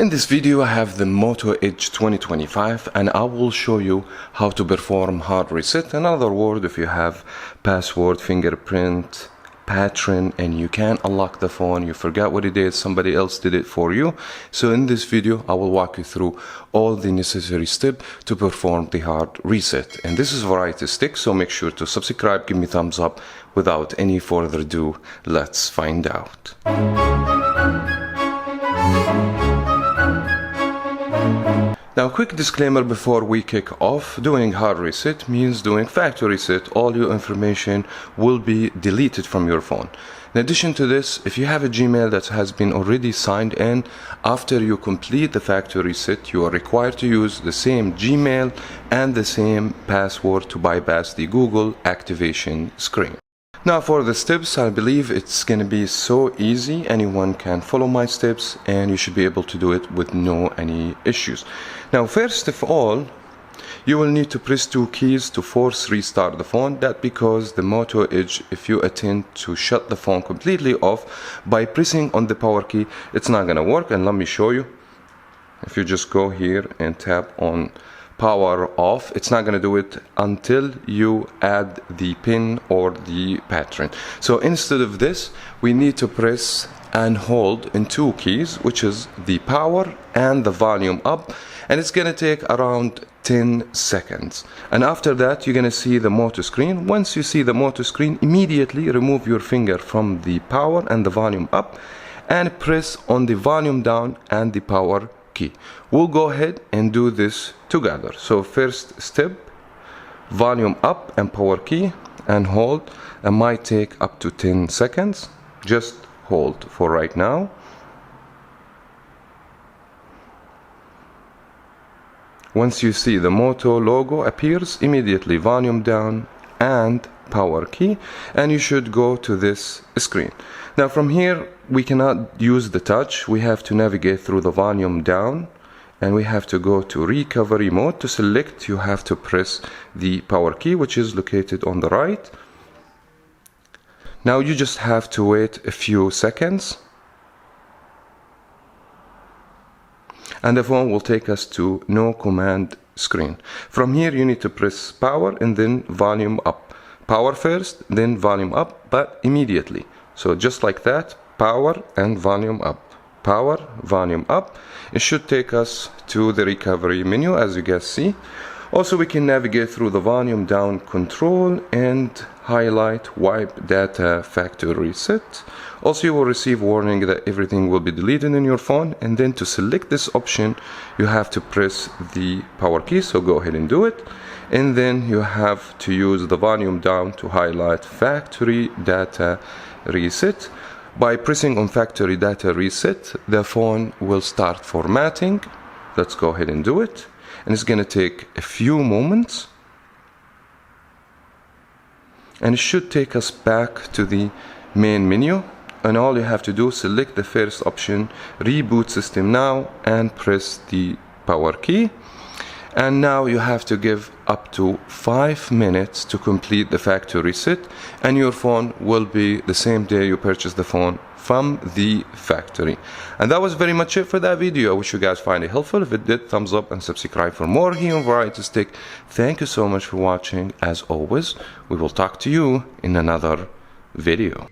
In this video I have the Moto Edge 2025 and I will show you how to perform hard reset. In other words, if you have password, fingerprint, pattern and you can't unlock the phone, you forgot what it is, somebody else did it for you. So in this video I will walk you through all the necessary steps to perform the hard reset. And this is Variety Stick, so make sure to subscribe, give me thumbs up. Without any further ado, let's find out. Now, quick disclaimer before we kick off. Doing hard reset means doing factory reset. All your information will be deleted from your phone. In addition to this, if you have a Gmail that has been already signed in, after you complete the factory reset, you are required to use the same Gmail and the same password to bypass the Google activation screen. Now for the steps, I believe it's going to be so easy. Anyone can follow my steps and you should be able to do it with any issues. Now first of all, you will need to press two keys to force restart the phone. That's because the Moto Edge, if you attempt to shut the phone completely off by pressing on the power key, it's not going to work. And let me show you. If you just go here and tap on power off, it's not going to do it until you add the pin or the pattern. So instead of this, we need to press and hold in two keys, which is the power and the volume up, and it's going to take around 10 seconds. And after that, you're going to see the Moto screen. Once you see the Moto screen, immediately remove your finger from the power and the volume up and press on the volume down and the power key. We'll go ahead and do this together. So first step, volume up and power key and hold. It might take up to 10 seconds. Just hold for right now. Once you see the Moto logo appears, immediately volume down and power key, and you should go to this screen. Now from here we cannot use the touch. We have to navigate through the volume down and we have to go to recovery mode. To select, you have to press the power key, which is located on the right. Now you just have to wait a few seconds and the phone will take us to no command screen. From here you need to press power and then volume up. Power first, then volume up, but immediately. So just like that, power and volume up. Power, volume up. It should take us to the recovery menu, as you guys see. Also, we can navigate through the volume down control and highlight wipe data factory reset. Also, you will receive warning that everything will be deleted in your phone, and then to select this option you have to press the power key, so go ahead and do it. And then you have to use the volume down to highlight factory data reset. By pressing on factory data reset, the phone will start formatting. Let's go ahead and do it. And it's going to take a few moments. And it should take us back to the main menu. And all you have to do is select the first option, reboot system now, and press the power key. And now you have to give up to 5 minutes to complete the factory reset, and your phone will be the same day you purchase the phone from the factory. And that was very much it for that video. I wish you guys find it helpful. If it did, thumbs up and subscribe for more here on Variety Stick. Thank you so much for watching. As always, we will talk to you in another video.